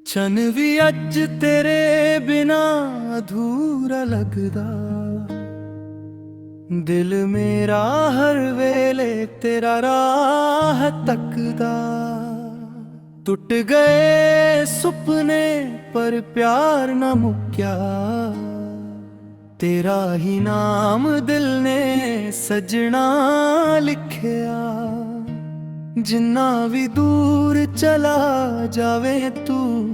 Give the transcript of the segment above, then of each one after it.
ਚੰਨ ਵੀ ਅੱਜ ਤੇਰੇ ਬਿਨਾ ਅਧੂਰਾ ਲੱਗਦਾ। ਦਿਲ ਮੇਰਾ ਹਰ ਵੇਲੇ ਤੇਰਾ ਰਾਹ ਤੱਕਦਾ। ਟੁੱਟ ਗਏ ਸੁਪਨੇ ਪਰ ਪਿਆਰ ਨਾ ਮੁੱਕਿਆ। ਤੇਰਾ ਹੀ ਨਾਮ ਦਿਲ ਨੇ ਸਜਣਾ ਲਿਖਿਆ। ਜਿੰਨਾ ਵੀ ਦੂਰ ਚਲਾ ਜਾਵੇ ਤੂੰ,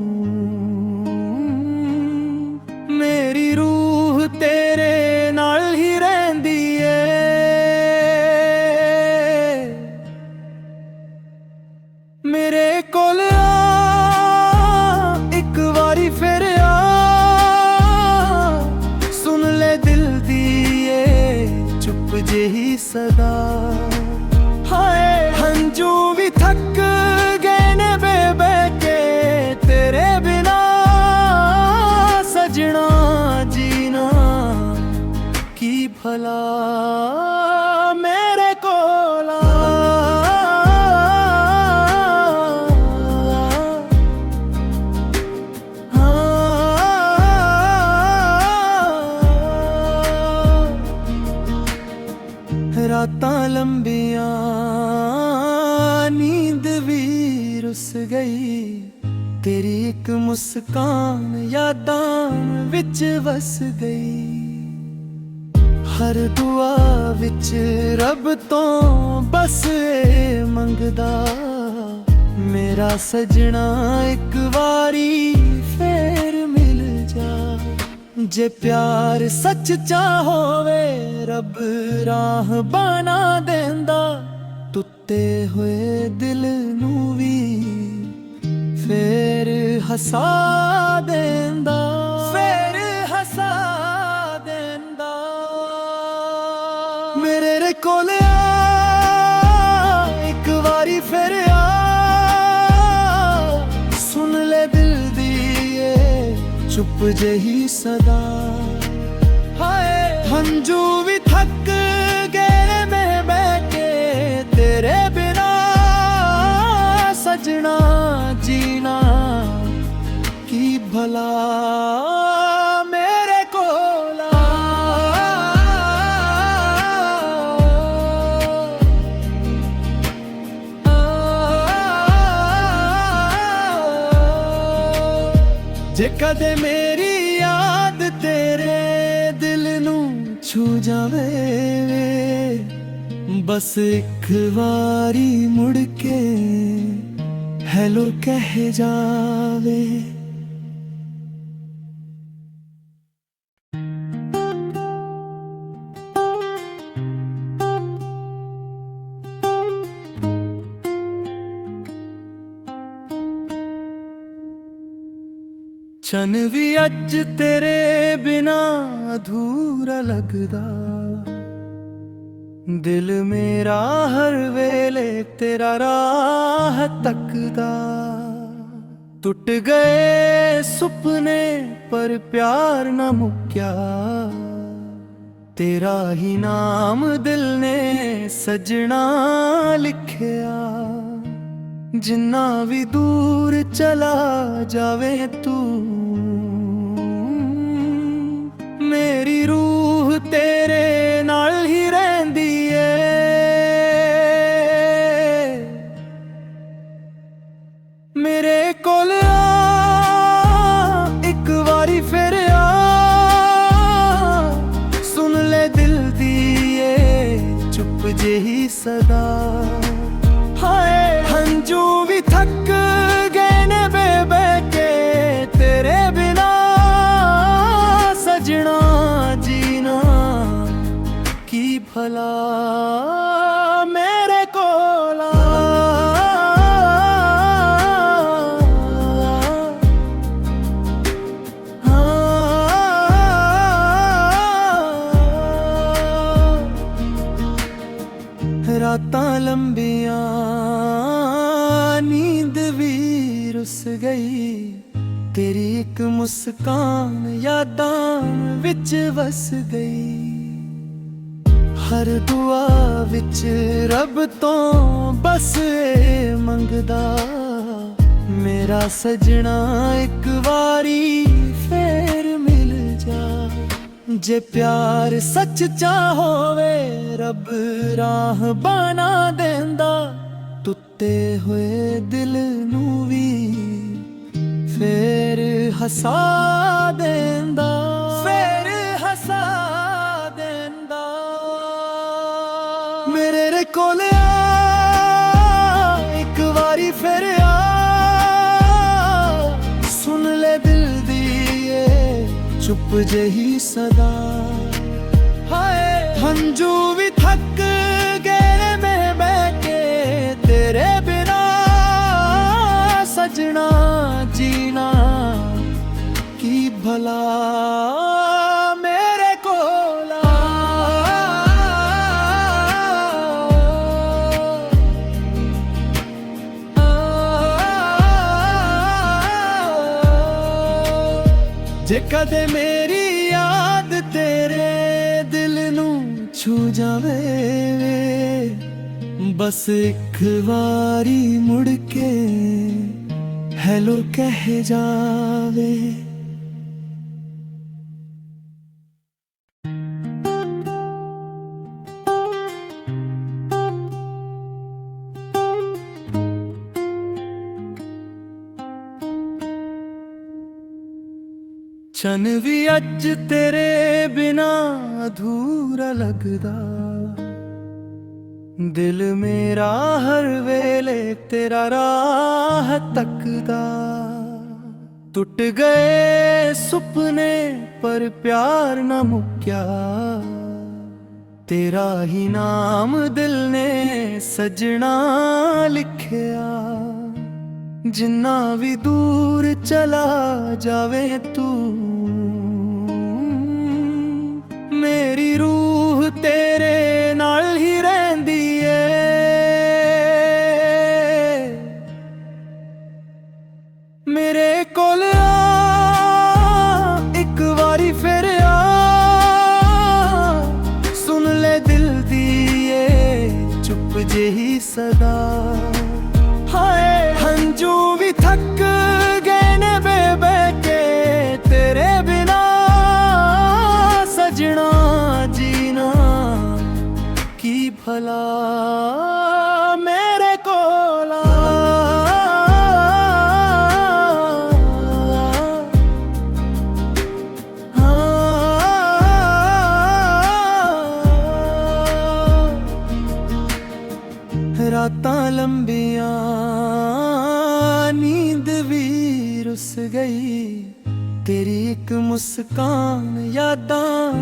ਮੇਰੀ ਰੂਹ ਤੇਰੇ ਨਾਲ ਹੀ ਰਹਿੰਦੀ ਏ। ਮੇਰੇ ਕੋਲ ਆ ਇੱਕ ਵਾਰੀ ਫਿਰ ਆ, ਸੁਣ ਲੈ ਦਿਲ ਦੀ ਏ ਚੁੱਪ ਜਿਹੀ ਸਦਾ। ਹਾਏ ਹੰਝੂ ਵੀ ਥੱਕ ਗਏ ਨੇ ਬਹਿ ਕੇ ਤੇਰੇ ਬਿਨਾ ਸਜਣਾ ਜੀਣਾ ਕੀ ਭਲਾ ਮੇਰੇ ਕੋਲ ਆ। ਰਾਤਾਂ ਲੰਬੀਆਂ ਨੀਂਦ ਵੀ ਰੁੱਸ ਗਈ। ਤੇਰੀ ਇੱਕ ਮੁਸਕਾਨ ਯਾਦਾਂ ਵਿੱਚ ਵਸ ਗਈ। ਹਰ ਦੁਆ ਵਿੱਚ ਰੱਬ ਤੋਂ ਬਸ ਇਹ ਮੰਗਦਾ, ਮੇਰਾ ਸਜਣਾ ਇੱਕ ਵਾਰੀ ਫੇਰ ਮਿਲ ਜਾ। ਜੇ ਪਿਆਰ ਸੱਚਾ ਹੋਵੇ ਰੱਬ ਰਾਹ ਬਣਾ ਦੇਂਦਾ। ਟੁੱਟੇ ਹੋਏ ਦਿਲ ਨੂੰ ਵੀ ਫੇਰ ਹਸਾ ਦੇਂਦਾ, ਫੇਰ ਹਸਾ ਦੇਂਦਾ। ਮੇਰੇ ਕੋਲ ਆ ਇੱਕ ਵਾਰੀ ਫਿਰ ਆ, ਸੁਣ ਲੈ ਦਿਲ ਦੀ ਏ ਚੁੱਪ ਜਿਹੀ ਸਦਾ। ਹਾਏ ਹੰਝੂ ਵੀ ਥੱਕ ਗਏ ਮੈਂ ਬਹਿ ਕੇ ਤੇਰੇ ਬਿਨਾ ਸਜਣਾ ਜੀਣਾ ਕੀ ਭਲਾ ਮੇਰੇ ਕੋਲ ਆ। ਜੇ ਕਦੇ ਮੇਰੀ ਯਾਦ ਤੇਰੇ ਦਿਲ ਨੂੰ ਛੂ ਜਾਵੇ, ਬਸ ਇੱਕ ਵਾਰੀ ਮੁੜ ਕੇ ਹੈਲੋ ਕਹਿ ਜਾਵੇ। ਚੰਨ ਵੀ ਅੱਜ ਤੇਰੇ ਬਿਨਾ ਅਧੂਰਾ ਲੱਗਦਾ। ਦਿਲ ਮੇਰਾ ਹਰ ਵੇਲੇ ਤੇਰਾ ਰਾਹ ਤੱਕਦਾ। ਟੁੱਟ ਗਏ ਸੁਪਨੇ ਪਰ ਪਿਆਰ ਨਾ ਮੁੱਕਿਆ। ਤੇਰਾ ਹੀ ਨਾਮ ਦਿਲ ਨੇ ਸਜਣਾ ਲਿਖਿਆ। ਜਿੰਨਾ ਵੀ ਦੂਰ ਚਲਾ ਜਾਵੇ ਤੂੰ, ਮੇਰੀ ਰੂਹ ਤੇਰੇ ਨਾਲ ਹੀ ਰਹਿੰਦੀ ਏ। ਮੇਰੇ ਕੋਲ ਆ ਇੱਕ ਵਾਰੀ ਫਿਰ ਆ, ਸੁਣ ਲੈ ਦਿਲ ਦੀ ਏ ਚੁੱਪ ਜਿਹੀ ਸਦਾ। ਹਾਏ ਹੰਝੂ ਵੀ ਥੱਕ ਗਏ ਨੇ ਬਹਿ ਕੇ ਤੇਰੇ ਬਿਨਾ ਸਜਣਾ ਜੀਣਾ ਕੀ ਭਲਾ ਮੇਰੇ ਕੋਲ ਆ। ਰਾਤਾਂ ਲੰਬੀਆਂ ਨੀਂਦ ਵੀ ਰੁੱਸ ਗਈ। ਤੇਰੀ ਇੱਕ ਮੁਸਕਾਨ ਯਾਦਾਂ ਵਿੱਚ ਵਸ ਗਈ। ਹਰ ਦੁਆ ਵਿੱਚ ਰੱਬ ਤੋਂ ਬਸ ਇਹ ਮੰਗਦਾ, मेरा सजना एक वारी फेर मिल जा। जे प्यार सच चाहोवे रब राह बना देंदा, टुटे हुए दिल नू भी फेर हसा देंदा, फेर हसा देंदा। मेरे कोल एक वारी फिर आ, सुन ले दिल दी ये चुप जही सदा। हाय हंजू भी थक गए मैं बैठे तेरे बिना, सजना जीना की भला मेरे कोला। जे कदे मेरी याद तेरे दिल नू छू जावे, बस एक वारी मुड़ के हेलो कह जावे। चन भी अज तेरे बिना अधूरा लगदा, दिल मेरा हर वेले तेरा राह तकदा। टुट गए सुपने पर प्यार न मुक्या, तेरा ही नाम दिल ने सजना लिखया। जिन्ना भी दूर चला जावे तू, मेरी रूह तेरे नाल ही रहंदी है। मेरे कोल एक वारी फिर आ, सुन ले दिल दी ये चुप जही सदा। हाय हंजू भी थक गए ने बैठे तेरे बिना, सजना जीना की भला मेरे कोला। रातां लंबियां नींद भी रुस गई, तेरी एक मुस्कान यादां